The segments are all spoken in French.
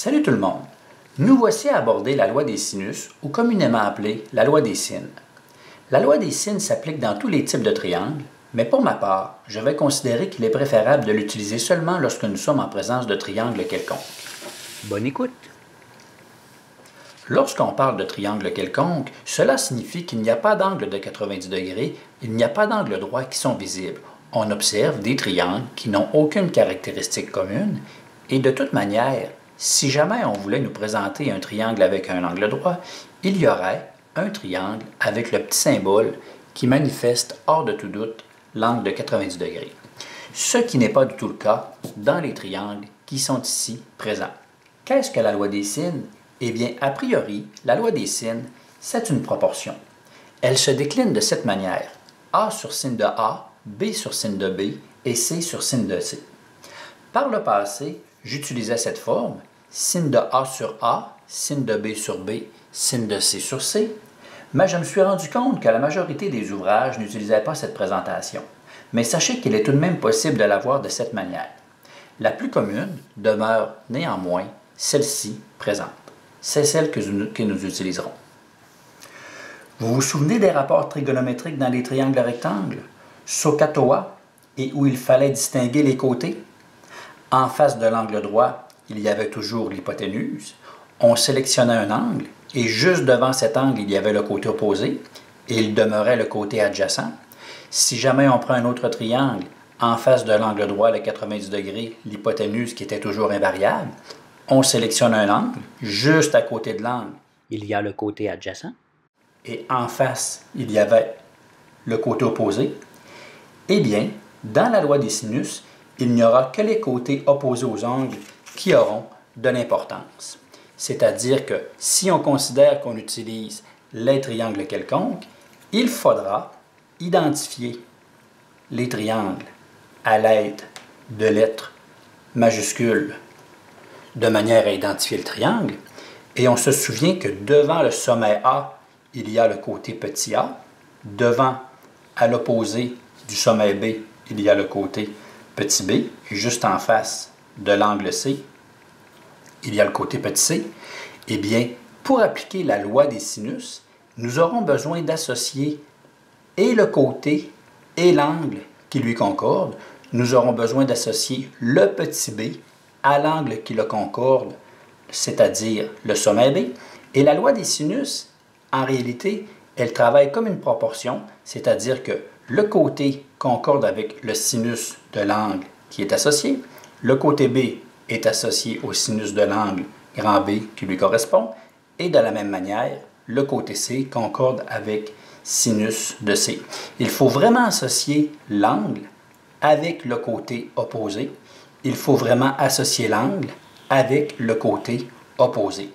Salut tout le monde! Nous voici à aborder la loi des sinus, ou communément appelée la loi des sines. La loi des sines s'applique dans tous les types de triangles, mais pour ma part, je vais considérer qu'il est préférable de l'utiliser seulement lorsque nous sommes en présence de triangles quelconques. Bonne écoute! Lorsqu'on parle de triangle quelconque, cela signifie qu'il n'y a pas d'angle de 90 degrés, il n'y a pas d'angle droit qui sont visibles. On observe des triangles qui n'ont aucune caractéristique commune, et de toute manière, si jamais on voulait nous présenter un triangle avec un angle droit, il y aurait un triangle avec le petit symbole qui manifeste hors de tout doute l'angle de 90 degrés. Ce qui n'est pas du tout le cas dans les triangles qui sont ici présents. Qu'est-ce que la loi des sines? Eh bien, a priori, la loi des sines, c'est une proportion. Elle se décline de cette manière. A sur sin de A, B sur sin de B et C sur sin de C. Par le passé, j'utilisais cette forme, sin de A sur A, sin de B sur B, sin de C sur C, mais je me suis rendu compte que la majorité des ouvrages n'utilisaient pas cette présentation. Mais sachez qu'il est tout de même possible de la voir de cette manière. La plus commune demeure néanmoins celle-ci présente. C'est celle que nous utiliserons. Vous vous souvenez des rapports trigonométriques dans les triangles rectangles? SOHCAHTOA, et où il fallait distinguer les côtés? En face de l'angle droit, il y avait toujours l'hypoténuse. On sélectionnait un angle, et juste devant cet angle, il y avait le côté opposé, et il demeurait le côté adjacent. Si jamais on prend un autre triangle, en face de l'angle droit, le 90 degrés, l'hypoténuse qui était toujours invariable, on sélectionne un angle, juste à côté de l'angle, il y a le côté adjacent, et en face, il y avait le côté opposé. Eh bien, dans la loi des sinus, il n'y aura que les côtés opposés aux angles qui auront de l'importance. C'est-à-dire que si on considère qu'on utilise les triangles quelconques, il faudra identifier les triangles à l'aide de lettres majuscules de manière à identifier le triangle. Et on se souvient que devant le sommet A, il y a le côté petit a. Devant, à l'opposé du sommet B, il y a le côté petit b. Et juste en face de l'angle C, il y a le côté petit c. Eh bien, pour appliquer la loi des sinus, nous aurons besoin d'associer et le côté et l'angle qui lui concorde. Nous aurons besoin d'associer le petit b à l'angle qui le concorde, c'est-à-dire le sommet B. Et la loi des sinus, en réalité, elle travaille comme une proportion, c'est-à-dire que le côté concorde avec le sinus de l'angle qui est associé, le côté B est associé au sinus de l'angle grand B qui lui correspond, et de la même manière, le côté C concorde avec sinus de C. Il faut vraiment associer l'angle avec le côté opposé. Il faut vraiment associer l'angle avec le côté opposé.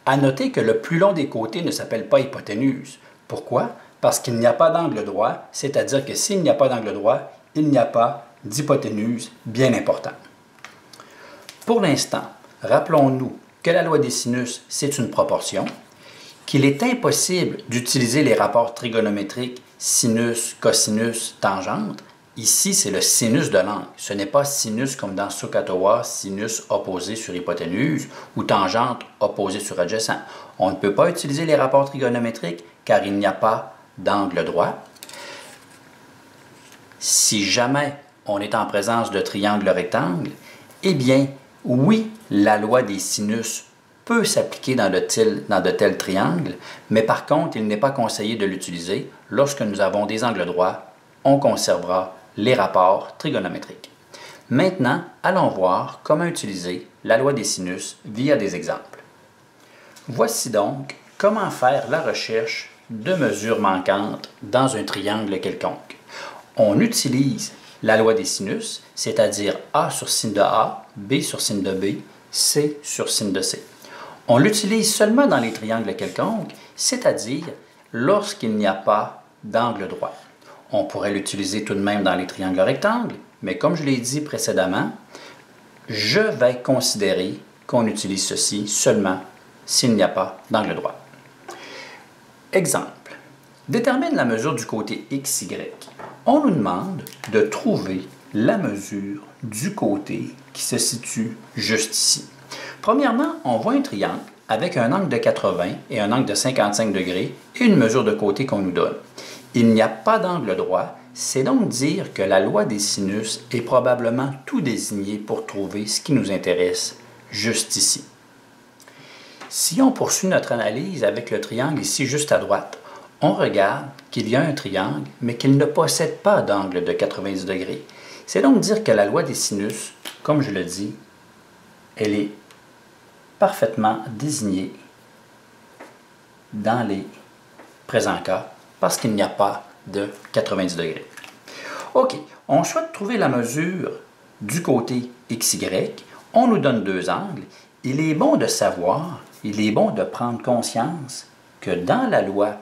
À noter que le plus long des côtés ne s'appelle pas hypoténuse. Pourquoi? Parce qu'il n'y a pas d'angle droit, c'est-à-dire que s'il n'y a pas d'angle droit, il n'y a pas d'hypoténuse bien important. Pour l'instant, rappelons-nous que la loi des sinus, c'est une proportion, qu'il est impossible d'utiliser les rapports trigonométriques sinus, cosinus, tangente. Ici, c'est le sinus de l'angle. Ce n'est pas sinus comme dans SOHCAHTOA, sinus opposé sur hypoténuse ou tangente opposée sur adjacent. On ne peut pas utiliser les rapports trigonométriques car il n'y a pas d'angle droit. Si jamais on est en présence de triangle rectangle, eh bien, oui, la loi des sinus peut s'appliquer dans de tels triangles, mais par contre, il n'est pas conseillé de l'utiliser. Lorsque nous avons des angles droits, on conservera les rapports trigonométriques. Maintenant, allons voir comment utiliser la loi des sinus via des exemples. Voici donc comment faire la recherche de mesures manquantes dans un triangle quelconque. On utilise la loi des sinus, c'est-à-dire A sur sin de A, B sur sin de B, C sur sin de C. On l'utilise seulement dans les triangles quelconques, c'est-à-dire lorsqu'il n'y a pas d'angle droit. On pourrait l'utiliser tout de même dans les triangles rectangles, mais comme je l'ai dit précédemment, je vais considérer qu'on utilise ceci seulement s'il n'y a pas d'angle droit. Exemple. Détermine la mesure du côté XY. On nous demande de trouver la mesure du côté qui se situe juste ici. Premièrement, on voit un triangle avec un angle de 80 et un angle de 55 degrés et une mesure de côté qu'on nous donne. Il n'y a pas d'angle droit, c'est donc dire que la loi des sinus est probablement tout désignée pour trouver ce qui nous intéresse juste ici. Si on poursuit notre analyse avec le triangle ici juste à droite, on regarde qu'il y a un triangle, mais qu'il ne possède pas d'angle de 90 degrés. C'est donc dire que la loi des sinus, comme je le dis, elle est parfaitement désignée dans les présents cas parce qu'il n'y a pas de 90 degrés. OK, on souhaite trouver la mesure du côté XY. On nous donne deux angles. Il est bon de savoir, il est bon de prendre conscience que dans la loi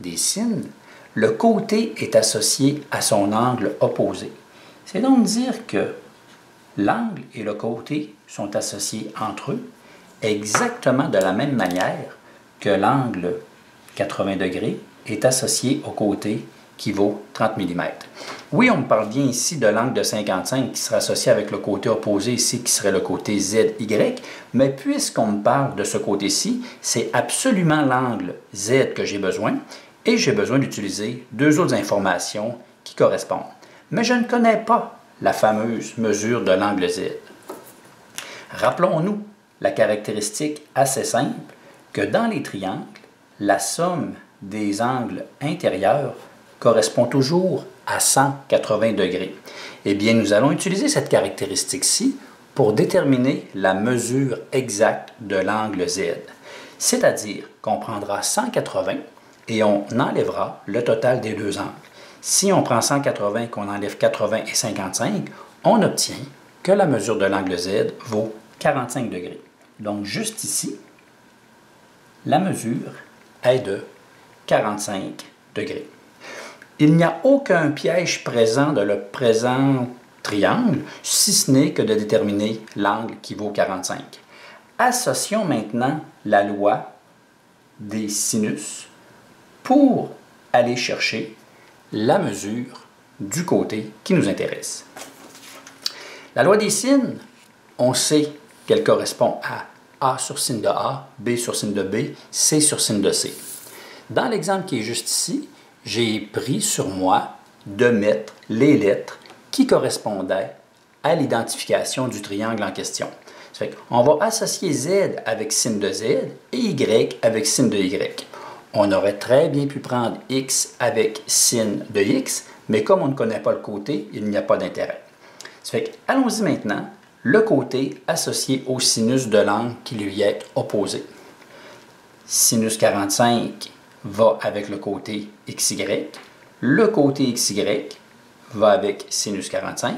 des sines, le côté est associé à son angle opposé. C'est donc dire que l'angle et le côté sont associés entre eux exactement de la même manière que l'angle 80 degrés est associé au côté qui vaut 30 mm. Oui, on me parle bien ici de l'angle de 55 qui sera associé avec le côté opposé ici qui serait le côté ZY, mais puisqu'on me parle de ce côté-ci, c'est absolument l'angle Z que j'ai besoin et j'ai besoin d'utiliser deux autres informations qui correspondent. Mais je ne connais pas la fameuse mesure de l'angle Z. Rappelons-nous la caractéristique assez simple que dans les triangles, la somme des angles intérieurs correspond toujours à 180 degrés. Eh bien, nous allons utiliser cette caractéristique-ci pour déterminer la mesure exacte de l'angle Z. C'est-à-dire qu'on prendra 180 et on enlèvera le total des deux angles. Si on prend 180 et qu'on enlève 80 et 55, on obtient que la mesure de l'angle Z vaut 45 degrés. Donc, juste ici, la mesure est de 45 degrés. Il n'y a aucun piège présent dans le présent triangle, si ce n'est que de déterminer l'angle qui vaut 45. Associons maintenant la loi des sinus pour aller chercher la mesure du côté qui nous intéresse. La loi des sines, on sait qu'elle correspond à A sur sin de A, B sur sin de B, C sur sin de C. Dans l'exemple qui est juste ici, j'ai pris sur moi de mettre les lettres qui correspondaient à l'identification du triangle en question. Ça fait qu'on va associer Z avec sin de Z et Y avec sin de Y. On aurait très bien pu prendre X avec sin de X, mais comme on ne connaît pas le côté, il n'y a pas d'intérêt. Ça fait allons-y maintenant, le côté associé au sinus de l'angle qui lui est opposé. Sinus 45 va avec le côté XY, le côté XY va avec sinus 45.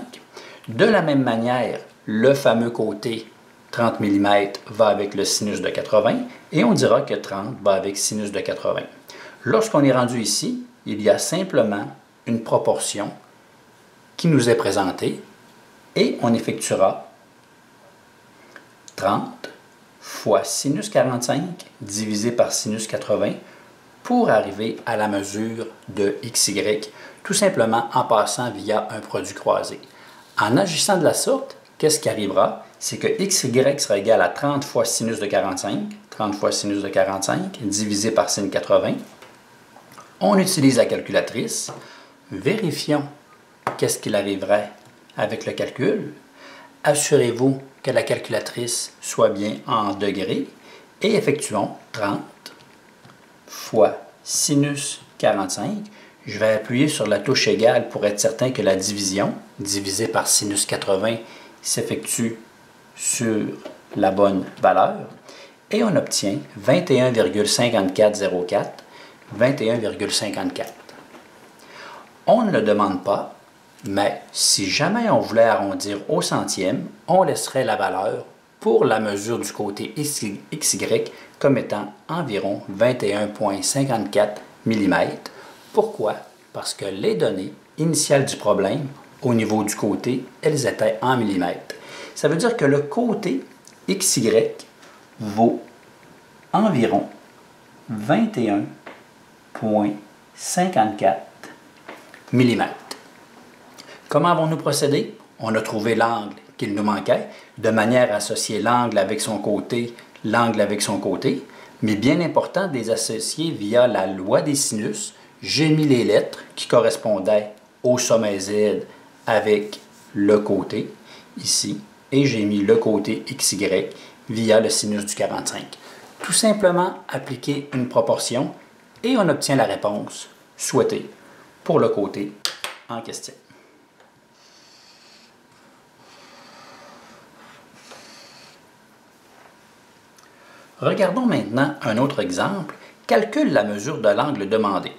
De la même manière, le fameux côté 30 mm va avec le sinus de 80 et on dira que 30 va avec sinus de 80. Lorsqu'on est rendu ici, il y a simplement une proportion qui nous est présentée et on effectuera 30 fois sinus 45 divisé par sinus 80 pour arriver à la mesure de XY, tout simplement en passant via un produit croisé. En agissant de la sorte, qu'est-ce qui arrivera? C'est que XY sera égal à 30 fois sinus de 45, 30 fois sinus de 45 divisé par sin 80. On utilise la calculatrice. Vérifions qu'est-ce qu'il arriverait avec le calcul. Assurez-vous que la calculatrice soit bien en degrés et effectuons 30 fois sinus 45. Je vais appuyer sur la touche égale pour être certain que la division divisée par sinus 80 s'effectue sur la bonne valeur et on obtient 21,5404. 21,54. On ne le demande pas, mais si jamais on voulait arrondir au centième, on laisserait la valeur pour la mesure du côté XY comme étant environ 21,54 mm. Pourquoi? Parce que les données initiales du problème, au niveau du côté, elles étaient en millimètres. Ça veut dire que le côté XY vaut environ 21,54 mm. Comment avons-nous procédé? On a trouvé l'angle qu'il nous manquait, de manière à associer l'angle avec son côté, l'angle avec son côté, mais bien important de les associer via la loi des sinus. J'ai mis les lettres qui correspondaient au sommet Z avec le côté, ici, et j'ai mis le côté XY via le sinus du 45. Tout simplement appliquer une proportion et on obtient la réponse souhaitée pour le côté en question. Regardons maintenant un autre exemple. Calcule la mesure de l'angle demandé.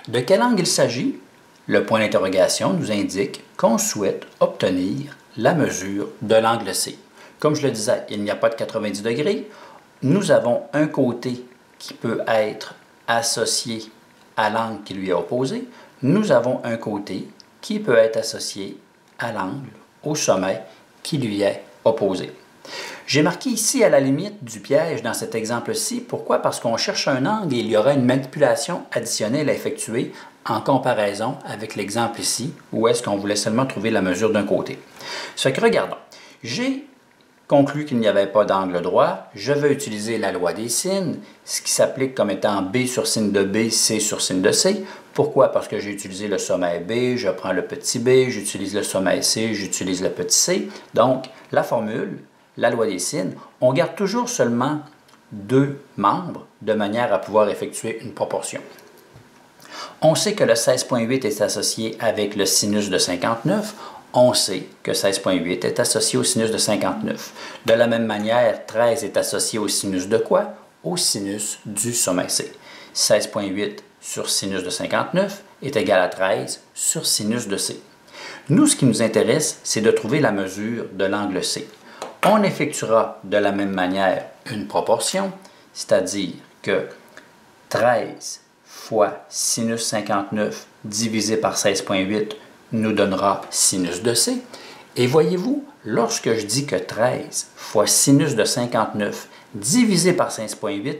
De quel angle il s'agit? Le point d'interrogation nous indique qu'on souhaite obtenir la mesure de l'angle C. Comme je le disais, il n'y a pas de 90 degrés. Nous avons un côté qui peut être associé à l'angle qui lui est opposé. Nous avons un côté qui peut être associé à l'angle, au sommet, qui lui est opposé. J'ai marqué ici à la limite du piège dans cet exemple-ci. Pourquoi? Parce qu'on cherche un angle et il y aura une manipulation additionnelle à effectuer en comparaison avec l'exemple ici, où est-ce qu'on voulait seulement trouver la mesure d'un côté. Ce que regardons. J'ai conclu qu'il n'y avait pas d'angle droit. Je vais utiliser la loi des sines, ce qui s'applique comme étant B sur sin de B, C sur sin de C. Pourquoi? Parce que j'ai utilisé le sommet B, je prends le petit b, j'utilise le sommet C, j'utilise le petit c. Donc, la formule, la loi des sines, on garde toujours seulement deux membres de manière à pouvoir effectuer une proportion. On sait que le 16,8 est associé avec le sinus de 59. On sait que 16,8 est associé au sinus de 59. De la même manière, 13 est associé au sinus de quoi? Au sinus du sommet C. 16,8 sur sinus de 59 est égal à 13 sur sinus de C. Nous, ce qui nous intéresse, c'est de trouver la mesure de l'angle C. On effectuera de la même manière une proportion, c'est-à-dire que 13 fois sinus 59 divisé par 16,8 nous donnera sinus de C. Et voyez-vous, lorsque je dis que 13 fois sinus de 59 divisé par 16,8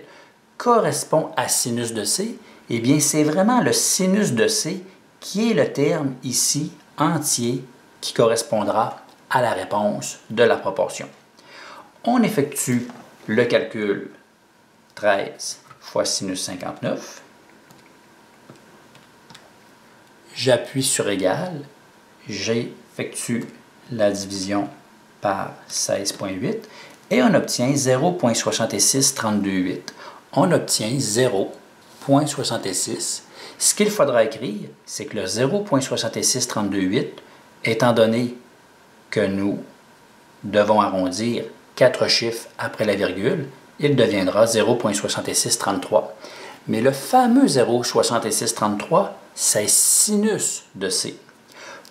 correspond à sinus de C, eh bien c'est vraiment le sinus de C qui est le terme ici entier qui correspondra à la réponse de la proportion. On effectue le calcul 13 fois sinus 59. J'appuie sur égal, j'effectue la division par 16,8 et on obtient 0,6632,8. On obtient 0,66. Ce qu'il faudra écrire, c'est que le 0,6632,8, étant donné que nous devons arrondir 4 chiffres après la virgule, il deviendra 0,6633. Mais le fameux 0,6633, c'est sinus de C.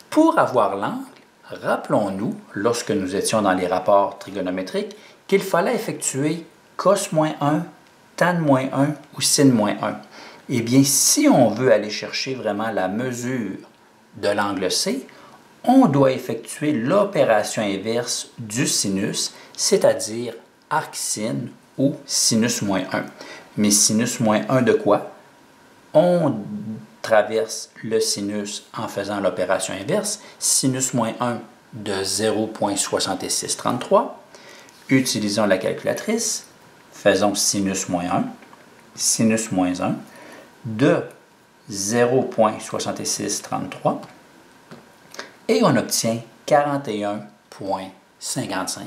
Pour avoir l'angle, rappelons-nous, lorsque nous étions dans les rapports trigonométriques, qu'il fallait effectuer cos-1, tan-1 ou sin-1. Eh bien, si on veut aller chercher vraiment la mesure de l'angle C, on doit effectuer l'opération inverse du sinus, c'est-à-dire arc-sin ou sinus-1. Mais sinus-1 de quoi? On traverse le sinus en faisant l'opération inverse. Sinus-1 de 0,6633. Utilisons la calculatrice. Faisons sinus-1. Sinus-1 de 0,6633. Et on obtient 41,55.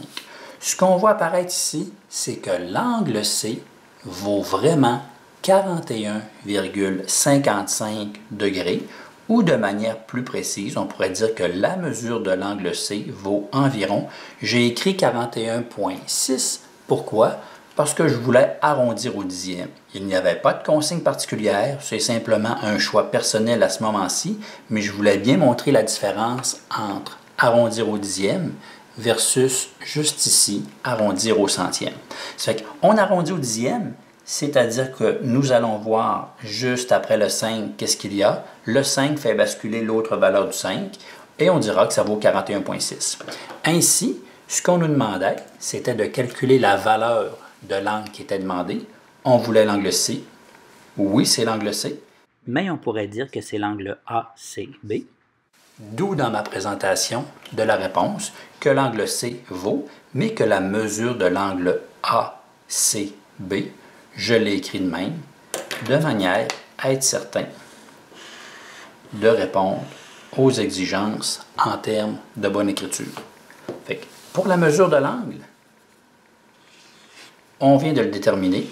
Ce qu'on voit apparaître ici, c'est que l'angle C vaut vraiment 41,55 degrés, ou de manière plus précise, on pourrait dire que la mesure de l'angle C vaut environ, j'ai écrit 41,6. Pourquoi? Parce que je voulais arrondir au dixième. Il n'y avait pas de consigne particulière, c'est simplement un choix personnel à ce moment-ci, mais je voulais bien montrer la différence entre arrondir au dixième versus juste ici, arrondir au centième. Ça fait qu'on arrondit au dixième, c'est-à-dire que nous allons voir juste après le 5 qu'est-ce qu'il y a. Le 5 fait basculer l'autre valeur du 5 et on dira que ça vaut 41,6. Ainsi, ce qu'on nous demandait, c'était de calculer la valeur de l'angle qui était demandé. On voulait l'angle C. Oui, c'est l'angle C. Mais on pourrait dire que c'est l'angle ACB. D'où dans ma présentation de la réponse que l'angle C vaut, mais que la mesure de l'angle ACB, je l'ai écrit de même, de manière à être certain de répondre aux exigences en termes de bonne écriture. Fait que pour la mesure de l'angle, on vient de le déterminer.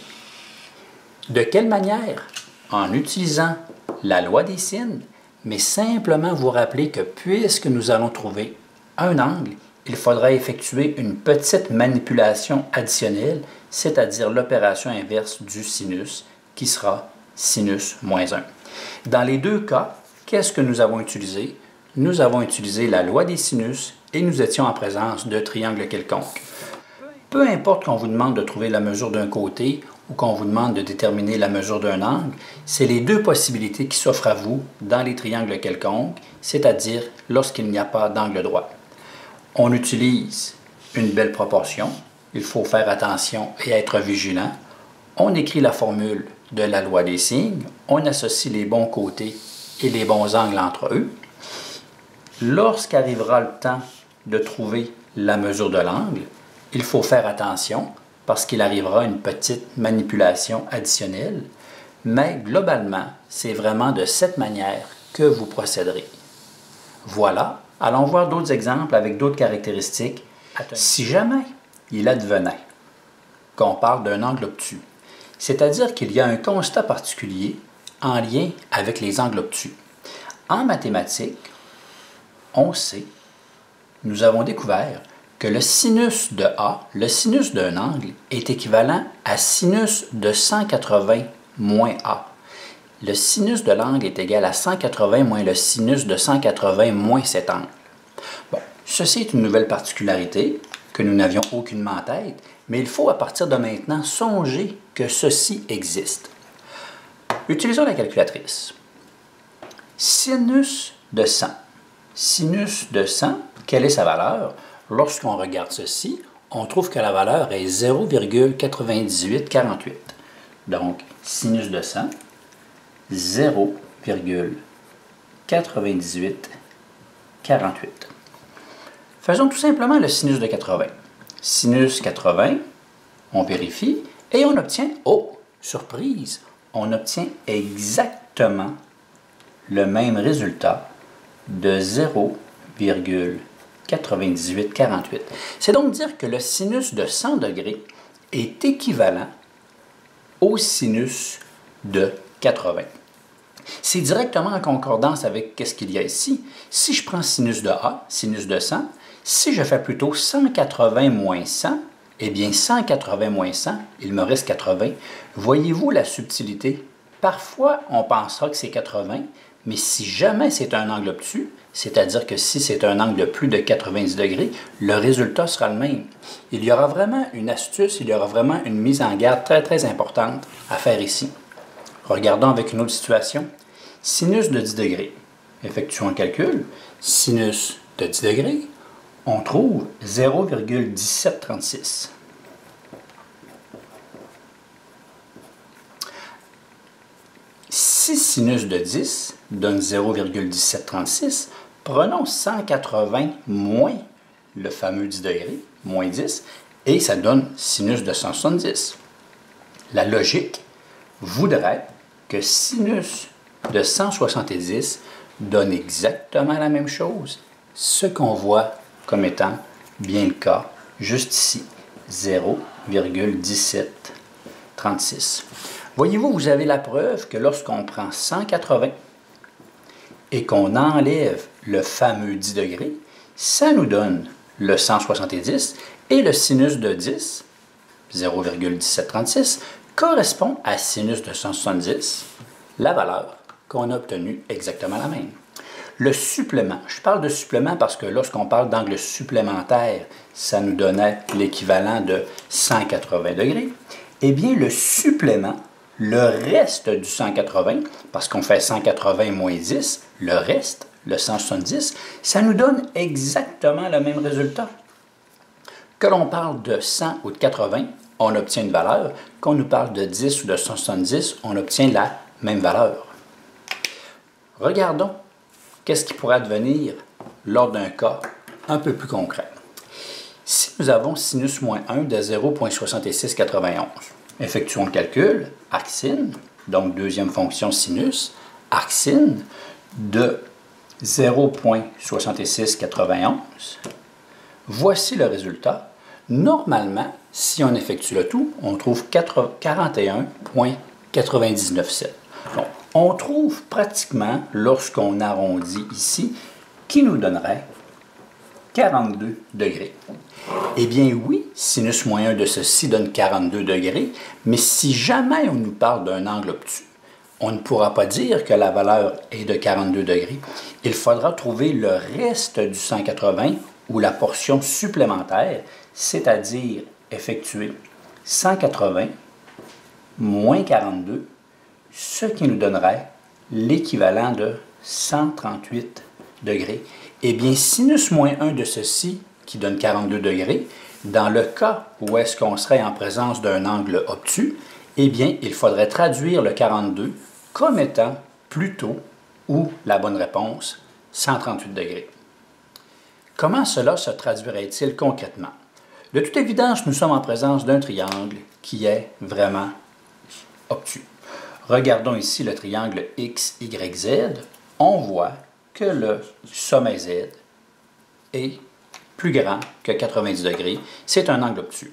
De quelle manière? En utilisant la loi des sines, mais simplement vous rappeler que puisque nous allons trouver un angle, il faudra effectuer une petite manipulation additionnelle, c'est-à-dire l'opération inverse du sinus, qui sera sinus moins 1. Dans les deux cas, qu'est-ce que nous avons utilisé? Nous avons utilisé la loi des sinus et nous étions en présence de triangles quelconques. Peu importe qu'on vous demande de trouver la mesure d'un côté ou qu'on vous demande de déterminer la mesure d'un angle, c'est les deux possibilités qui s'offrent à vous dans les triangles quelconques, c'est-à-dire lorsqu'il n'y a pas d'angle droit. On utilise une belle proportion, il faut faire attention et être vigilant. On écrit la formule de la loi des signes, on associe les bons côtés et les bons angles entre eux. Lorsqu'arrivera le temps de trouver la mesure de l'angle, il faut faire attention parce qu'il arrivera une petite manipulation additionnelle, mais globalement, c'est vraiment de cette manière que vous procéderez. Voilà, allons voir d'autres exemples avec d'autres caractéristiques. Si jamais il advenait qu'on parle d'un angle obtus, c'est-à-dire qu'il y a un constat particulier en lien avec les angles obtus. En mathématiques, on sait, nous avons découvert que le sinus de A, le sinus d'un angle, est équivalent à sinus de 180 moins A. Le sinus de l'angle est égal à 180 moins le sinus de 180 moins cet angle. Bon, ceci est une nouvelle particularité que nous n'avions aucunement en tête, mais il faut à partir de maintenant songer que ceci existe. Utilisons la calculatrice. Sinus de 100. Sinus de 100, quelle est sa valeur? Lorsqu'on regarde ceci, on trouve que la valeur est 0,9848. Donc, sinus de 100, 0,9848. Faisons tout simplement le sinus de 80. Sinus 80, on vérifie et on obtient, oh, surprise, on obtient exactement le même résultat de 0,9848. C'est donc dire que le sinus de 100 degrés est équivalent au sinus de 80. C'est directement en concordance avec ce qu'il y a ici. Si je prends sinus de A, sinus de 100, si je fais plutôt 180 moins 100, eh bien 180 moins 100, il me reste 80. Voyez-vous la subtilité? Parfois, on pensera que c'est 80, mais si jamais c'est un angle obtus, c'est-à-dire que si c'est un angle de plus de 90 degrés, le résultat sera le même. Il y aura vraiment une astuce, il y aura vraiment une mise en garde très très importante à faire ici. Regardons avec une autre situation. Sinus de 10 degrés. Effectuons un calcul. Sinus de 10 degrés, on trouve 0,1736. Si sinus de 10 donne 0,1736, prenons 180 moins le fameux 10 degrés, moins 10, et ça donne sinus de 170. La logique voudrait que sinus de 170 donne exactement la même chose, ce qu'on voit comme étant bien le cas juste ici, 0,1736. Voyez-vous, vous avez la preuve que lorsqu'on prend 180 et qu'on enlève le fameux 10 degrés, ça nous donne le 170 et le sinus de 10, 0,1736, correspond à sinus de 170, la valeur qu'on a obtenue exactement la même. Le supplément, je parle de supplément parce que lorsqu'on parle d'angle supplémentaire, ça nous donnait l'équivalent de 180 degrés. Eh bien, le supplément, le reste du 180, parce qu'on fait 180 moins 10, le reste, le 170, ça nous donne exactement le même résultat. Que l'on parle de 100 ou de 80, on obtient une valeur. Qu'on nous parle de 10 ou de 170, on obtient la même valeur. Regardons qu'est-ce qui pourrait advenir lors d'un cas un peu plus concret? Si nous avons sinus moins 1 de 0,6691, effectuons le calcul, arcsin, donc deuxième fonction sinus, arcsin de 0,6691. Voici le résultat. Normalement, si on effectue le tout, on trouve 41,997. Donc, on trouve pratiquement, lorsqu'on arrondit ici, qui nous donnerait 42 degrés. Eh bien oui, sinus moins 1 de ceci donne 42 degrés, mais si jamais on nous parle d'un angle obtus, on ne pourra pas dire que la valeur est de 42 degrés. Il faudra trouver le reste du 180 ou la portion supplémentaire, c'est-à-dire effectuer 180 moins 42, ce qui nous donnerait l'équivalent de 138 degrés. Eh bien, sinus moins 1 de ceci, qui donne 42 degrés, dans le cas où est-ce qu'on serait en présence d'un angle obtus, eh bien, il faudrait traduire le 42 comme étant plutôt ou la bonne réponse, 138 degrés. Comment cela se traduirait-il concrètement? De toute évidence, nous sommes en présence d'un triangle qui est vraiment obtus. Regardons ici le triangle X, Y, Z. On voit que le sommet Z est plus grand que 90 degrés. C'est un angle obtus.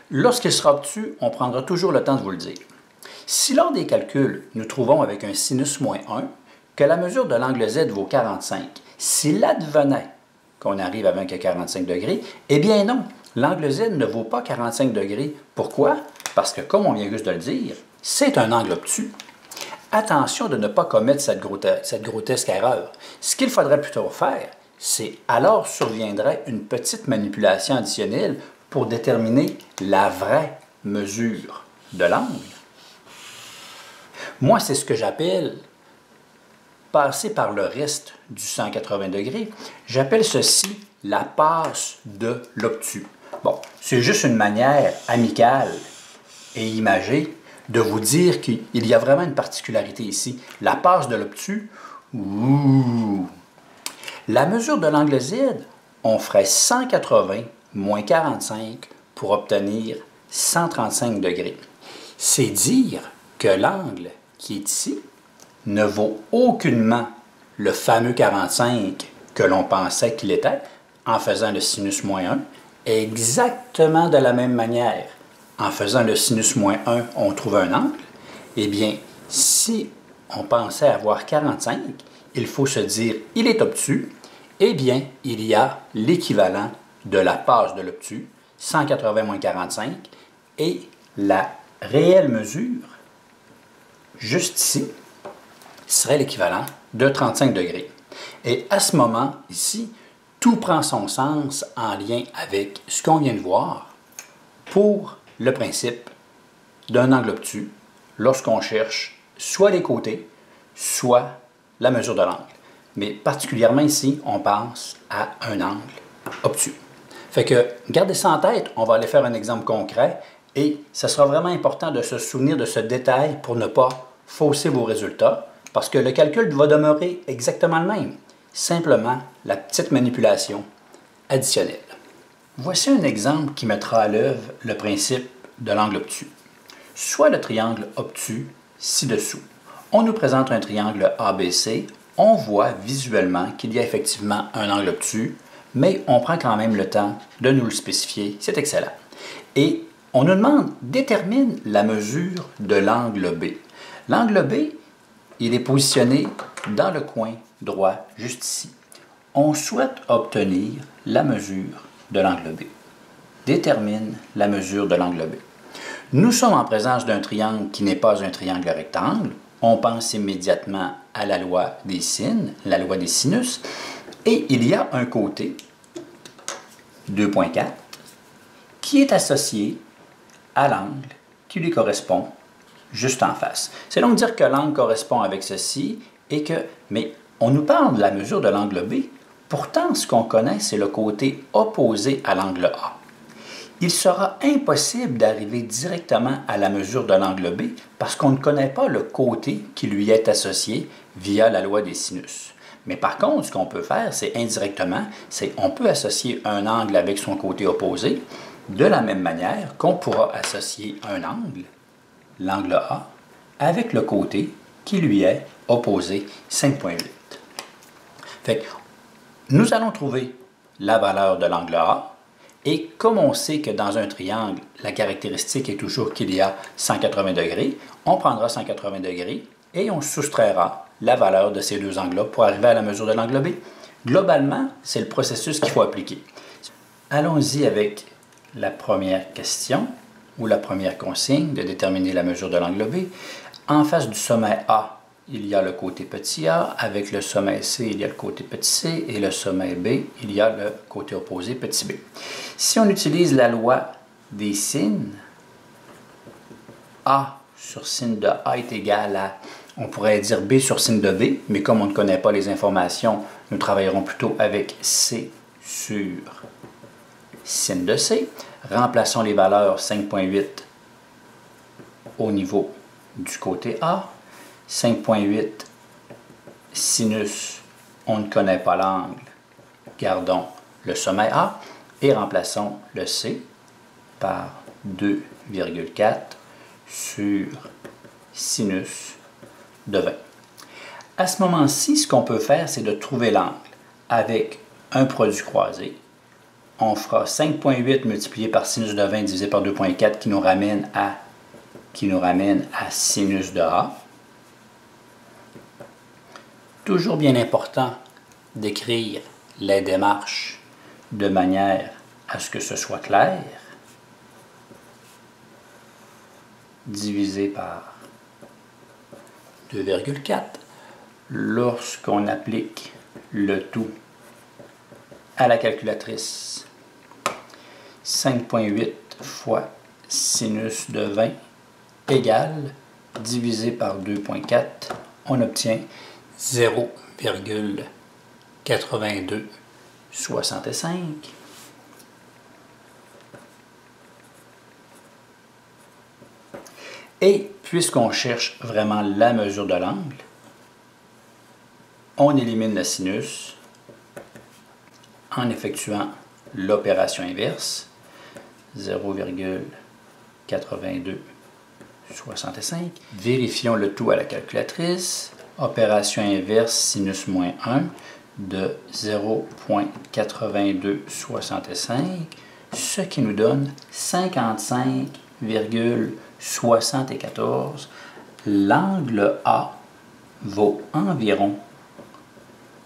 Lorsqu'il sera obtus, on prendra toujours le temps de vous le dire. Si lors des calculs, nous trouvons avec un sinus moins 1 que la mesure de l'angle Z vaut 45, s'il advenait qu'on arrive à 45 degrés, eh bien non, l'angle Z ne vaut pas 45 degrés. Pourquoi? Parce que, comme on vient juste de le dire, c'est un angle obtus. Attention de ne pas commettre cette grotesque erreur. Ce qu'il faudrait plutôt faire, c'est alors surviendrait une petite manipulation additionnelle pour déterminer la vraie mesure de l'angle. Moi, c'est ce que j'appelle passer par le reste du 180 degrés. J'appelle ceci la passe de l'obtus. Bon, c'est juste une manière amicale et imagée de vous dire qu'il y a vraiment une particularité ici. La passe de l'obtus, la mesure de l'angle Z, on ferait 180 moins 45 pour obtenir 135 degrés. C'est dire que l'angle qui est ici ne vaut aucunement le fameux 45 que l'on pensait qu'il était en faisant le sinus moins 1, exactement de la même manière. En faisant le sinus moins 1, on trouve un angle. Eh bien, si on pensait avoir 45, il faut se dire il est obtus. Eh bien, il y a l'équivalent de la passe de l'obtus, 180 moins 45, et la réelle mesure, juste ici, serait l'équivalent de 35 degrés. Et à ce moment, ici, tout prend son sens en lien avec ce qu'on vient de voir pour le principe d'un angle obtus lorsqu'on cherche soit les côtés, soit la mesure de l'angle. Mais particulièrement ici, on pense à un angle obtus. Fait que, gardez ça en tête, on va aller faire un exemple concret et ce sera vraiment important de se souvenir de ce détail pour ne pas fausser vos résultats parce que le calcul va demeurer exactement le même. Simplement, la petite manipulation additionnelle. Voici un exemple qui mettra à l'œuvre le principe de l'angle obtus. Soit le triangle obtus ci-dessous. On nous présente un triangle ABC. On voit visuellement qu'il y a effectivement un angle obtus, mais on prend quand même le temps de nous le spécifier. C'est excellent. Et on nous demande, détermine la mesure de l'angle B. L'angle B, il est positionné dans le coin droit, juste ici. On souhaite obtenir la mesure de l'angle B. Détermine la mesure de l'angle B. Nous sommes en présence d'un triangle qui n'est pas un triangle rectangle. On pense immédiatement à la loi des sines, la loi des sinus, et il y a un côté, 2,4, qui est associé à l'angle qui lui correspond juste en face. C'est donc dire que l'angle correspond avec ceci et que, mais on nous parle de la mesure de l'angle B, pourtant ce qu'on connaît c'est le côté opposé à l'angle A. Il sera impossible d'arriver directement à la mesure de l'angle B parce qu'on ne connaît pas le côté qui lui est associé via la loi des sinus. Mais par contre, ce qu'on peut faire, c'est indirectement, c'est qu'on peut associer un angle avec son côté opposé de la même manière qu'on pourra associer un angle, l'angle A, avec le côté qui lui est opposé 5,8. Fait que nous allons trouver la valeur de l'angle A, et comme on sait que dans un triangle, la caractéristique est toujours qu'il y a 180 degrés, on prendra 180 degrés et on soustraira la valeur de ces deux angles-là pour arriver à la mesure de l'angle B. Globalement, c'est le processus qu'il faut appliquer. Allons-y avec la première question ou la première consigne de déterminer la mesure de l'angle B. En face du sommet A, il y a le côté petit a, avec le sommet C, il y a le côté petit c, et le sommet B, il y a le côté opposé petit b. Si on utilise la loi des signes, A sur signe de A est égal à, on pourrait dire B sur signe de B, mais comme on ne connaît pas les informations, nous travaillerons plutôt avec C sur signe de C. Remplaçons les valeurs 5,8 au niveau du côté A. 5,8 sinus, on ne connaît pas l'angle, gardons le sommet A et remplaçons le C par 2,4 sur sinus de 20. À ce moment-ci, ce qu'on peut faire, c'est de trouver l'angle avec un produit croisé. On fera 5,8 multiplié par sinus de 20 divisé par 2,4 qui nous ramène à sinus de A. Toujours bien important d'écrire les démarches de manière à ce que ce soit clair. Divisé par 2,4. Lorsqu'on applique le tout à la calculatrice, 5,8 fois sinus de 20 égale, divisé par 2,4, on obtient 0,8265. Et puisqu'on cherche vraiment la mesure de l'angle, on élimine le sinus en effectuant l'opération inverse, 0,8265. Vérifions le tout à la calculatrice. Opération inverse sinus moins 1 de 0,8265, ce qui nous donne 55,74. L'angle A vaut environ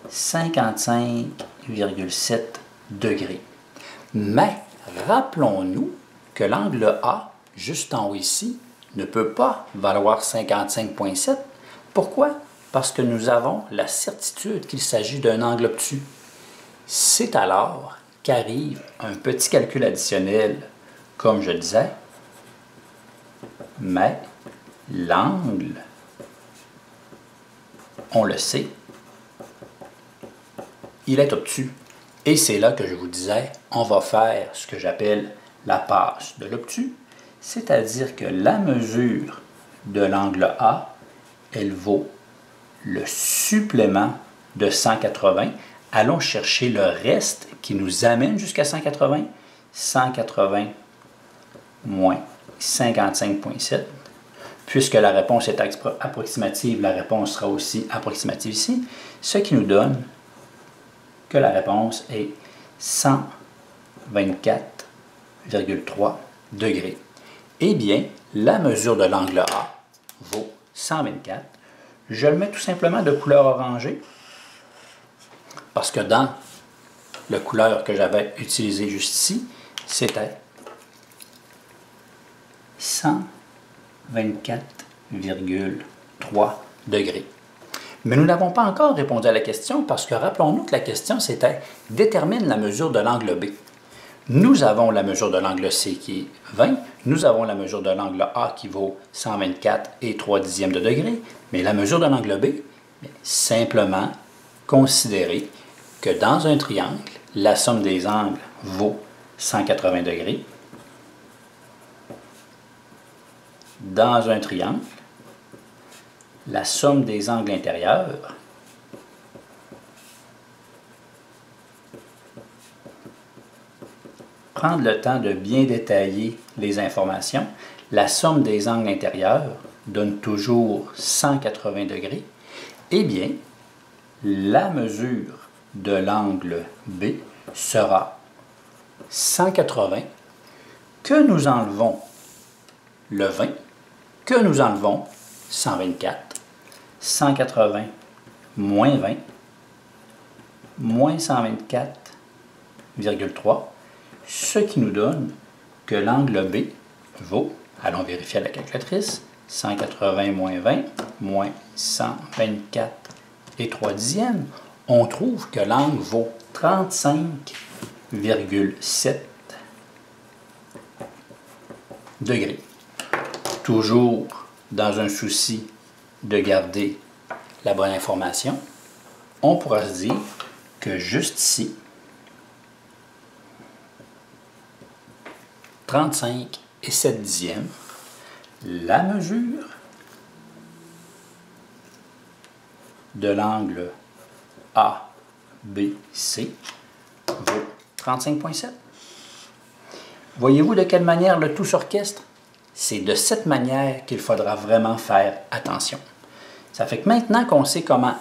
55,7 degrés. Mais rappelons-nous que l'angle A, juste en haut ici, ne peut pas valoir 55,7. Pourquoi? Parce que nous avons la certitude qu'il s'agit d'un angle obtus. C'est alors qu'arrive un petit calcul additionnel, comme je disais, mais l'angle, on le sait, il est obtus. Et c'est là que je vous disais, on va faire ce que j'appelle la passe de l'obtus, c'est-à-dire que la mesure de l'angle A, elle vaut le supplément de 180. Allons chercher le reste qui nous amène jusqu'à 180. 180 moins 55,7. Puisque la réponse est approximative, la réponse sera aussi approximative ici, ce qui nous donne que la réponse est 124,3 degrés. Eh bien, la mesure de l'angle A vaut 124. Je le mets tout simplement de couleur orangée parce que dans la couleur que j'avais utilisée juste ici, c'était 124,3 degrés. Mais nous n'avons pas encore répondu à la question parce que rappelons-nous que la question c'était « Détermine la mesure de l'angle B ». Nous avons la mesure de l'angle C qui est 20, nous avons la mesure de l'angle A qui vaut 124 et 3 dixièmes de degré, mais la mesure de l'angle B, simplement considérer que dans un triangle, la somme des angles vaut 180 degrés. Dans un triangle, la somme des angles intérieurs prendre le temps de bien détailler les informations, la somme des angles intérieurs donne toujours 180 degrés. Eh bien, la mesure de l'angle B sera 180, que nous enlevons le 20, que nous enlevons 124, 180 moins 20, moins 124,3, ce qui nous donne que l'angle B vaut, allons vérifier à la calculatrice, 180 moins 20, moins 124 et 3 dixièmes, on trouve que l'angle vaut 35,7 degrés. Toujours dans un souci de garder la bonne information, on pourra se dire que juste ici, 35 et 7 dixièmes, la mesure de l'angle ABC vaut 35,7. Voyez-vous de quelle manière le tout s'orchestre? C'est de cette manière qu'il faudra vraiment faire attention. Ça fait que maintenant qu'on sait comment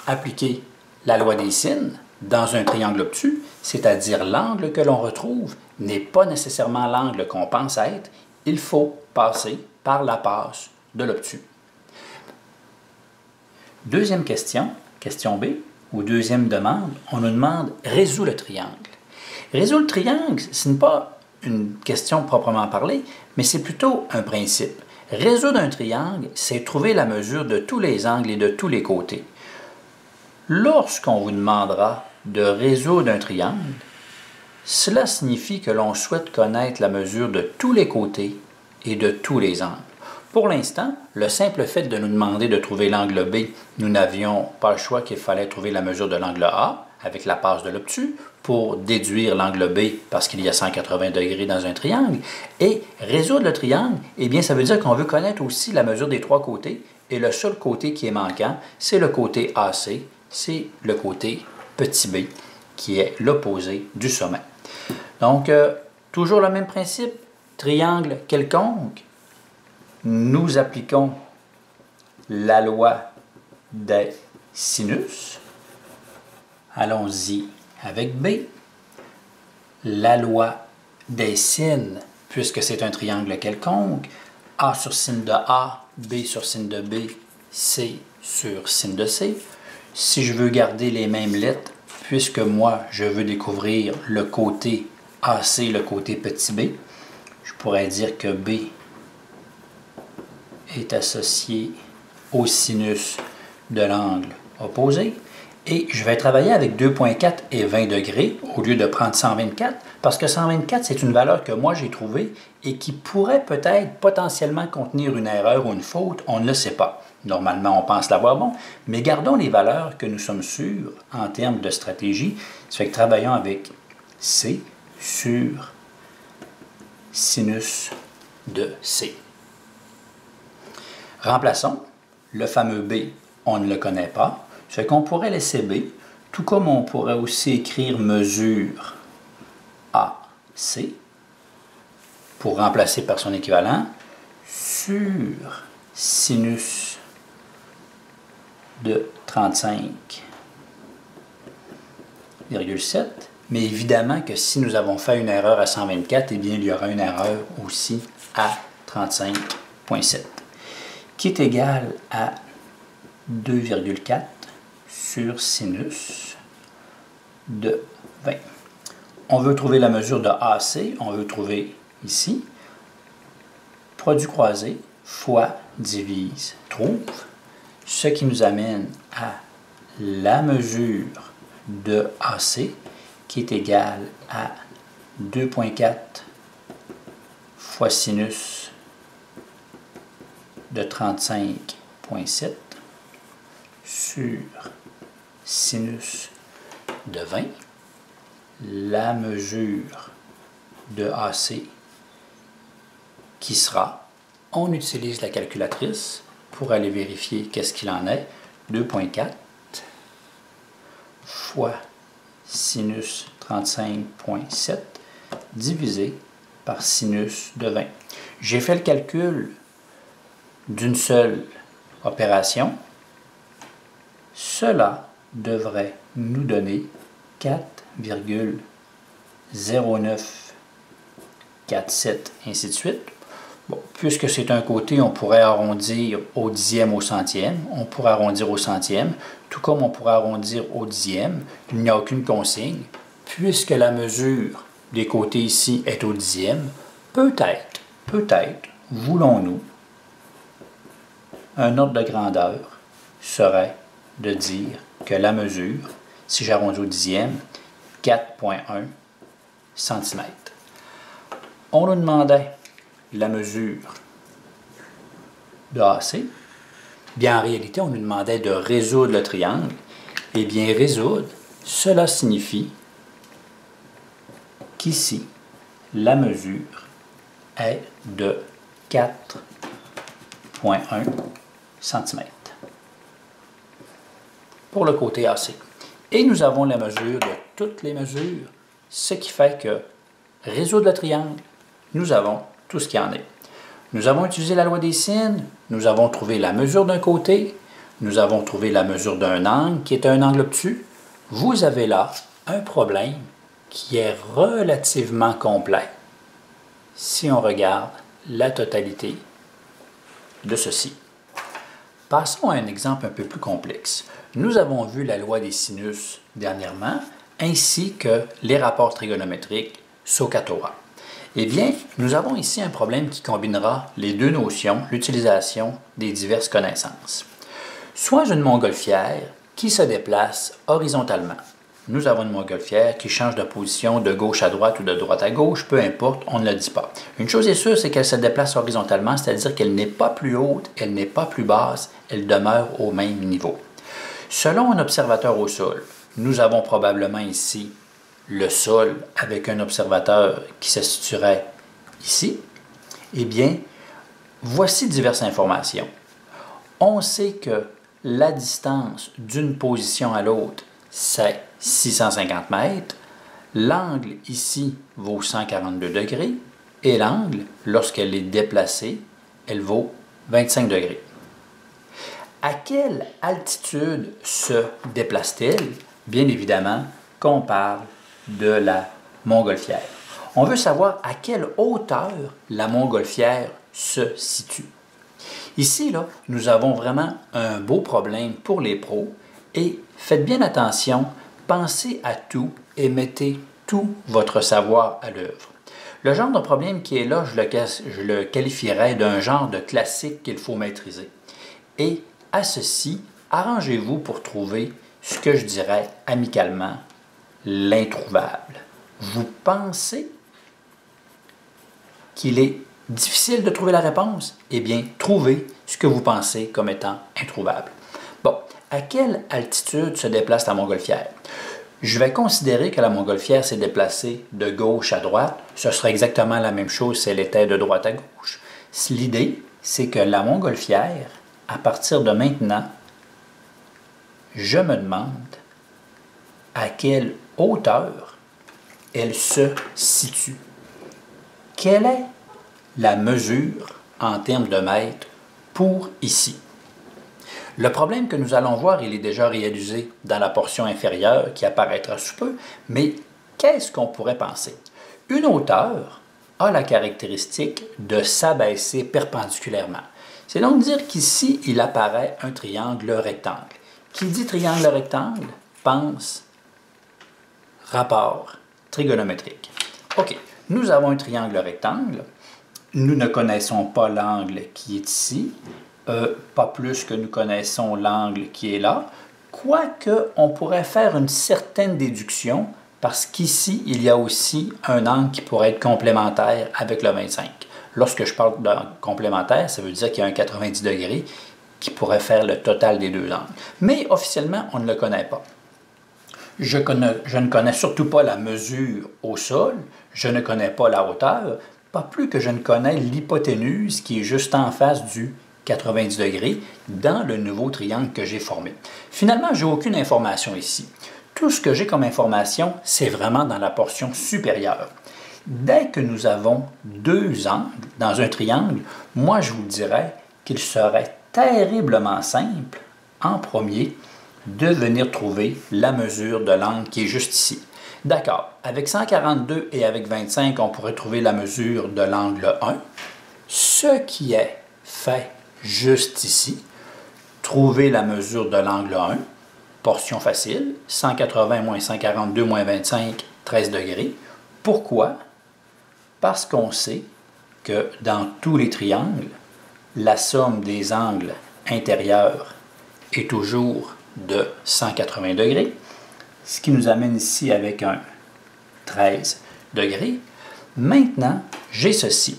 appliquer la loi des sines dans un triangle obtus, c'est-à-dire l'angle que l'on retrouve n'est pas nécessairement l'angle qu'on pense être, il faut passer par la passe de l'obtus. Deuxième question, question B, ou deuxième demande, on nous demande « Résous le triangle ». Résoudre le triangle, ce n'est pas une question proprement parlée, mais c'est plutôt un principe. Résoudre un triangle, c'est trouver la mesure de tous les angles et de tous les côtés. Lorsqu'on vous demandera de résoudre un triangle, cela signifie que l'on souhaite connaître la mesure de tous les côtés et de tous les angles. Pour l'instant, le simple fait de nous demander de trouver l'angle B, nous n'avions pas le choix qu'il fallait trouver la mesure de l'angle A avec la passe de l'obtus pour déduire l'angle B parce qu'il y a 180 degrés dans un triangle. Et résoudre le triangle, eh bien, ça veut dire qu'on veut connaître aussi la mesure des trois côtés et le seul côté qui est manquant, c'est le côté AC, c'est le côté petit b qui est l'opposé du sommet. Donc, toujours le même principe, triangle quelconque, nous appliquons la loi des sinus. Allons-y avec B. La loi des sines, puisque c'est un triangle quelconque, A sur sin de A, B sur sin de B, C sur sin de C. Si je veux garder les mêmes lettres, puisque moi, je veux découvrir le côté AC, le côté petit b, je pourrais dire que B est associé au sinus de l'angle opposé. Et je vais travailler avec 2,4 et 20 degrés au lieu de prendre 124, parce que 124, c'est une valeur que moi j'ai trouvée et qui pourrait peut-être potentiellement contenir une erreur ou une faute, on ne le sait pas. Normalement, on pense l'avoir bon, mais gardons les valeurs que nous sommes sûrs en termes de stratégie. Ça fait que travaillons avec C sur sinus de C. Remplaçons. Le fameux B, on ne le connaît pas. Ça fait qu'on pourrait laisser B, tout comme on pourrait aussi écrire mesure AC pour remplacer par son équivalent sur sinus de 35,7. Mais évidemment que si nous avons fait une erreur à 124, eh bien il y aura une erreur aussi à 35,7, qui est égale à 2,4 sur sinus de 20. On veut trouver la mesure de AC, on veut trouver ici, produit croisé fois divise trouve, ce qui nous amène à la mesure de AC qui est égale à 2,4 fois sinus de 35,7 sur sinus de 20, la mesure de AC qui sera, on utilise la calculatrice pour aller vérifier qu'est-ce qu'il en est, 2,4 fois sinus 35,7 divisé par sinus de 20. J'ai fait le calcul d'une seule opération. Cela devrait nous donner 4,0947, ainsi de suite. Bon, puisque c'est un côté, on pourrait arrondir au dixième, au centième. On pourrait arrondir au centième, tout comme on pourrait arrondir au dixième. Il n'y a aucune consigne. Puisque la mesure des côtés ici est au dixième, peut-être, voulons-nous, un ordre de grandeur serait de dire que la mesure, si j'arrondis au dixième, 4,1 cm. On nous demandait la mesure de AC. Bien, en réalité, on nous demandait de résoudre le triangle. Eh bien, résoudre, cela signifie qu'ici, la mesure est de 4,1 cm pour le côté AC. Et nous avons la mesure de toutes les mesures, ce qui fait que résoudre le triangle, nous avons tout ce qu'il y en est. Nous avons utilisé la loi des sines, nous avons trouvé la mesure d'un côté, nous avons trouvé la mesure d'un angle qui est un angle obtus. Vous avez là un problème qui est relativement complet si on regarde la totalité de ceci. Passons à un exemple un peu plus complexe. Nous avons vu la loi des sinus dernièrement, ainsi que les rapports trigonométriques SOHCAHTOA. Eh bien, nous avons ici un problème qui combinera les deux notions, l'utilisation des diverses connaissances. Soit j'ai une montgolfière qui se déplace horizontalement. Nous avons une montgolfière qui change de position de gauche à droite ou de droite à gauche, peu importe, on ne le dit pas. Une chose est sûre, c'est qu'elle se déplace horizontalement, c'est-à-dire qu'elle n'est pas plus haute, elle n'est pas plus basse, elle demeure au même niveau. Selon un observateur au sol, nous avons probablement ici le sol avec un observateur qui se situerait ici. Eh bien, voici diverses informations. On sait que la distance d'une position à l'autre, c'est 650 mètres. L'angle ici vaut 142 degrés et l'angle, lorsqu'elle est déplacée, elle vaut 25 degrés. À quelle altitude se déplace-t-elle? Bien évidemment qu'on parle de la montgolfière. On veut savoir à quelle hauteur la montgolfière se situe. Ici, là, nous avons vraiment un beau problème pour les pros et faites bien attention, pensez à tout et mettez tout votre savoir à l'œuvre. Le genre de problème qui est là, je le qualifierais d'un genre de classique qu'il faut maîtriser. Et à ceci, arrangez-vous pour trouver ce que je dirais amicalement l'introuvable. Vous pensez qu'il est difficile de trouver la réponse? Eh bien, trouvez ce que vous pensez comme étant introuvable. Bon, à quelle altitude se déplace la montgolfière? Je vais considérer que la montgolfière s'est déplacée de gauche à droite. Ce serait exactement la même chose si elle était de droite à gauche. L'idée, c'est que la montgolfière, à partir de maintenant, je me demande à quelle hauteur elle se situe. Quelle est la mesure en termes de mètres pour ici? Le problème que nous allons voir, il est déjà réalisé dans la portion inférieure qui apparaîtra sous peu, mais qu'est-ce qu'on pourrait penser? Une hauteur a la caractéristique de s'abaisser perpendiculairement. C'est donc dire qu'ici, il apparaît un triangle rectangle. Qui dit triangle rectangle pense rapport trigonométrique. OK, nous avons un triangle rectangle. Nous ne connaissons pas l'angle qui est ici, pas plus que nous connaissons l'angle qui est là, quoique on pourrait faire une certaine déduction parce qu'ici, il y a aussi un angle qui pourrait être complémentaire avec le 25. Lorsque je parle de complémentaire, ça veut dire qu'il y a un 90 degrés qui pourrait faire le total des deux angles. Mais officiellement, on ne le connaît pas. Je ne connais surtout pas la mesure au sol, je ne connais pas la hauteur, pas plus que je ne connais l'hypoténuse qui est juste en face du 90 degrés dans le nouveau triangle que j'ai formé. Finalement, je n'ai aucune information ici. Tout ce que j'ai comme information, c'est vraiment dans la portion supérieure. Dès que nous avons deux angles dans un triangle, moi je vous dirais qu'il serait terriblement simple, en premier, de venir trouver la mesure de l'angle qui est juste ici. D'accord, avec 142 et avec 25, on pourrait trouver la mesure de l'angle 1. Ce qui est fait juste ici, trouver la mesure de l'angle 1, portion facile, 180 moins 142 moins 25, 13 degrés. Pourquoi? Parce qu'on sait que dans tous les triangles, la somme des angles intérieurs est toujours de 180 degrés, ce qui nous amène ici avec un 13 degrés. Maintenant, j'ai ceci.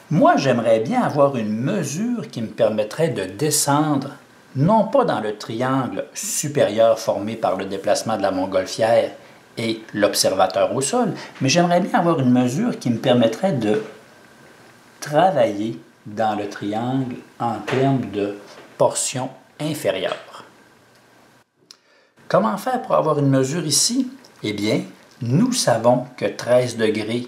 Moi, j'aimerais bien avoir une mesure qui me permettrait de descendre, non pas dans le triangle supérieur formé par le déplacement de la montgolfière et l'observateur au sol, mais j'aimerais bien avoir une mesure qui me permettrait de travailler dans le triangle en termes de portion inférieure. Comment faire pour avoir une mesure ici? Eh bien, nous savons que 13 degrés,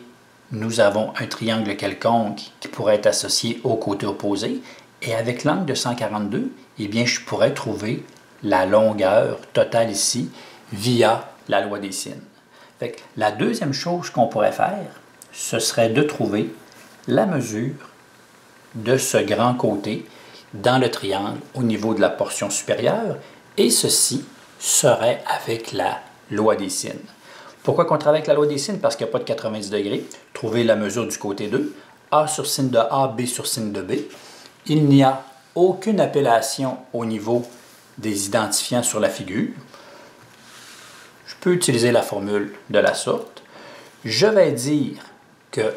nous avons un triangle quelconque qui pourrait être associé au côté opposé, et avec l'angle de 142, eh bien, je pourrais trouver la longueur totale ici via la loi des sines. Fait que la deuxième chose qu'on pourrait faire, ce serait de trouver la mesure de ce grand côté dans le triangle au niveau de la portion supérieure, et ceci serait avec la loi des sines. Pourquoi qu'on travaille avec la loi des sines? Parce qu'il n'y a pas de 90 degrés. Trouver la mesure du côté 2, A sur signe de A, B sur signe de B. Il n'y a aucune appellation au niveau des identifiants sur la figure. Je peux utiliser la formule de la sorte. Je vais dire que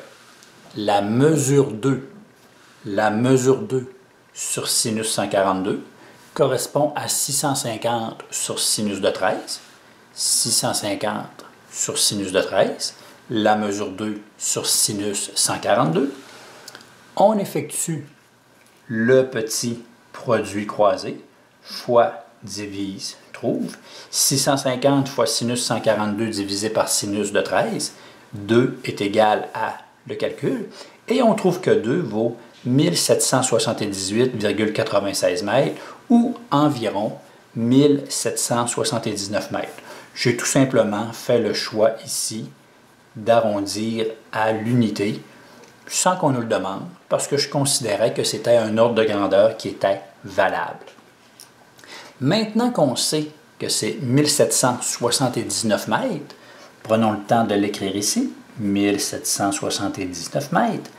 la mesure 2 sur sinus 142 correspond à 650 sur sinus de 13. 650 sur sinus de 13. La mesure 2 sur sinus 142. On effectue le petit produit croisé fois divise trouve. 650 fois sinus 142 divisé par sinus de 13. 2 est égal à le calcul. Et on trouve que 2 vaut 1778,96 mètres ou environ 1779 mètres. J'ai tout simplement fait le choix ici d'arrondir à l'unité sans qu'on nous le demande parce que je considérais que c'était un ordre de grandeur qui était valable. Maintenant qu'on sait que c'est 1779 mètres, prenons le temps de l'écrire ici, 1779 mètres.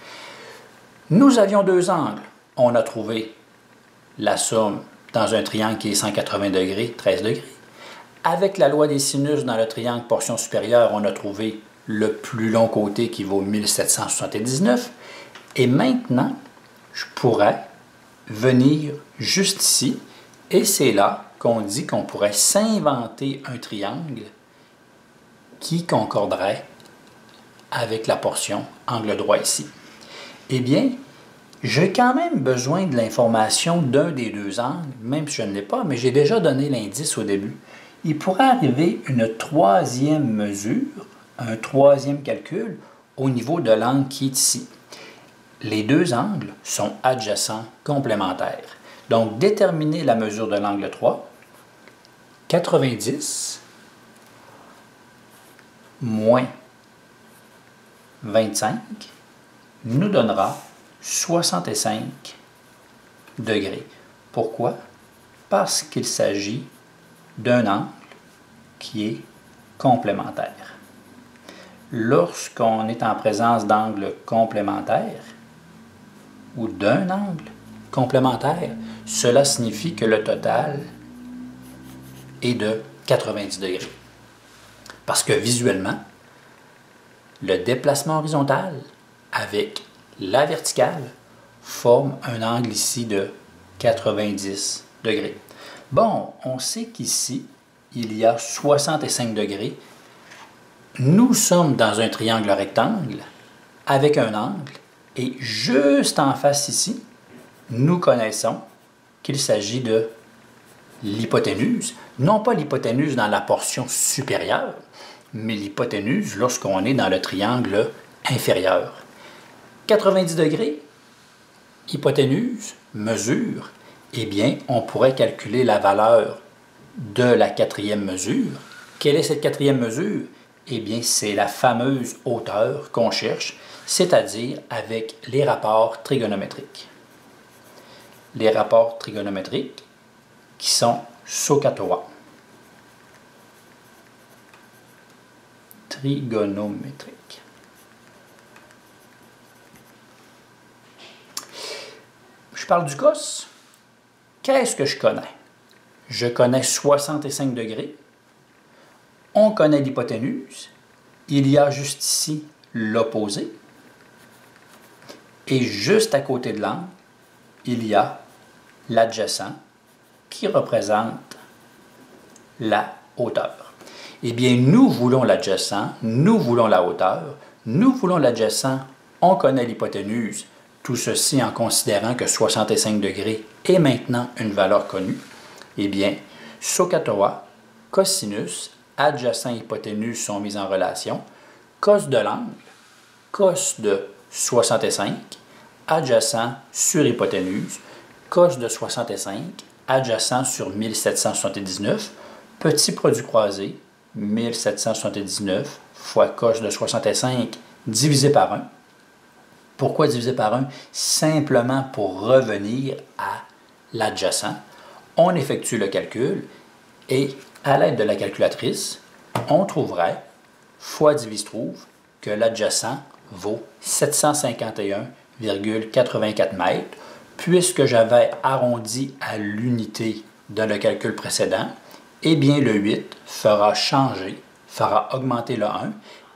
Nous avions deux angles. On a trouvé la somme dans un triangle qui est 180 degrés, 13 degrés. Avec la loi des sinus dans le triangle portion supérieure, on a trouvé le plus long côté qui vaut 1779. Et maintenant, je pourrais venir juste ici et c'est là qu'on dit qu'on pourrait s'inventer un triangle qui concorderait avec la portion angle droit ici. Eh bien, j'ai quand même besoin de l'information d'un des deux angles, même si je ne l'ai pas, mais j'ai déjà donné l'indice au début. Il pourrait arriver une troisième mesure, un troisième calcul, au niveau de l'angle qui est ici. Les deux angles sont adjacents complémentaires. Donc, déterminer la mesure de l'angle 3, 90 moins 25 nous donnera 65 degrés. Pourquoi? Parce qu'il s'agit d'un angle qui est complémentaire. Lorsqu'on est en présence d'angles complémentaires ou d'un angle complémentaire, cela signifie que le total est de 90 degrés. Parce que visuellement, le déplacement horizontal avec la verticale forme un angle ici de 90 degrés. Bon, on sait qu'ici, il y a 65 degrés. Nous sommes dans un triangle rectangle avec un angle et juste en face ici, nous connaissons qu'il s'agit de l'hypoténuse. Non pas l'hypoténuse dans la portion supérieure, mais l'hypoténuse lorsqu'on est dans le triangle inférieur. 90 degrés, hypoténuse, mesure, eh bien, on pourrait calculer la valeur de la quatrième mesure. Quelle est cette quatrième mesure? Eh bien, c'est la fameuse hauteur qu'on cherche, c'est-à-dire avec les rapports trigonométriques. Les rapports trigonométriques qui sont SOHCAHTOA. Trigonométriques. Je parle du cos. Qu'est-ce que je connais? Je connais 65 degrés. On connaît l'hypoténuse. Il y a juste ici l'opposé. Et juste à côté de l'angle, il y a l'adjacent qui représente la hauteur. Eh bien, nous voulons l'adjacent, nous voulons la hauteur, nous voulons l'adjacent, on connaît l'hypoténuse, tout ceci en considérant que 65 degrés est maintenant une valeur connue. Eh bien, SOHCAHTOA, cosinus, adjacent et hypoténuse sont mis en relation, cos de l'angle, cos de 65, adjacent sur hypoténuse, cos de 65, adjacent sur 1779, petit produit croisé, 1779 fois cos de 65 divisé par 1. Pourquoi divisé par 1? Simplement pour revenir à l'adjacent. On effectue le calcul et à l'aide de la calculatrice, on trouverait, fois divise trouve, que l'adjacent vaut 751,84 mètres, puisque j'avais arrondi à l'unité dans le calcul précédent. Eh bien, le 8 fera changer, fera augmenter le 1,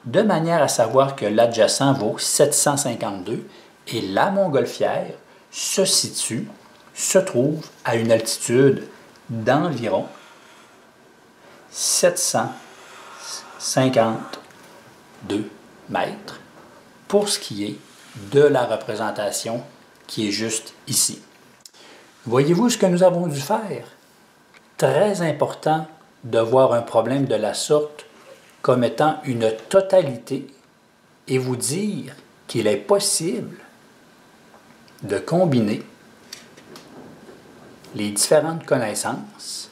de manière à savoir que l'adjacent vaut 752 et la montgolfière se trouve à une altitude d'environ 752 mètres pour ce qui est de la représentation qui est juste ici. Voyez-vous ce que nous avons dû faire? Très important de voir un problème de la sorte comme étant une totalité et vous dire qu'il est possible de combiner les différentes connaissances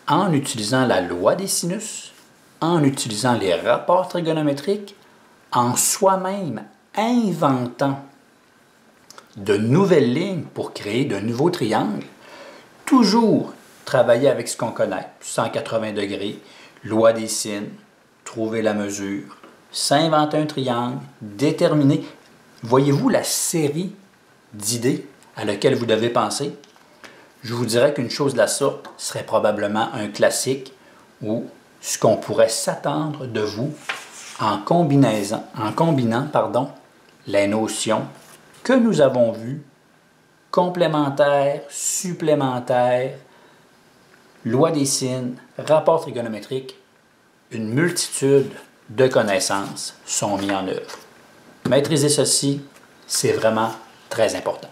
en utilisant la loi des sinus, en utilisant les rapports trigonométriques, en soi-même inventant de nouvelles lignes pour créer de nouveaux triangles, toujours travailler avec ce qu'on connaît, 180 degrés, loi des sines, trouver la mesure, s'inventer un triangle, déterminer. Voyez-vous la série d'idées à laquelle vous devez penser? Je vous dirais qu'une chose de la sorte serait probablement un classique ou ce qu'on pourrait s'attendre de vous en combinant les notions que nous avons vues, complémentaires, supplémentaires, loi des sines, rapport trigonométrique, une multitude de connaissances sont mises en œuvre. Maîtriser ceci, c'est vraiment très important.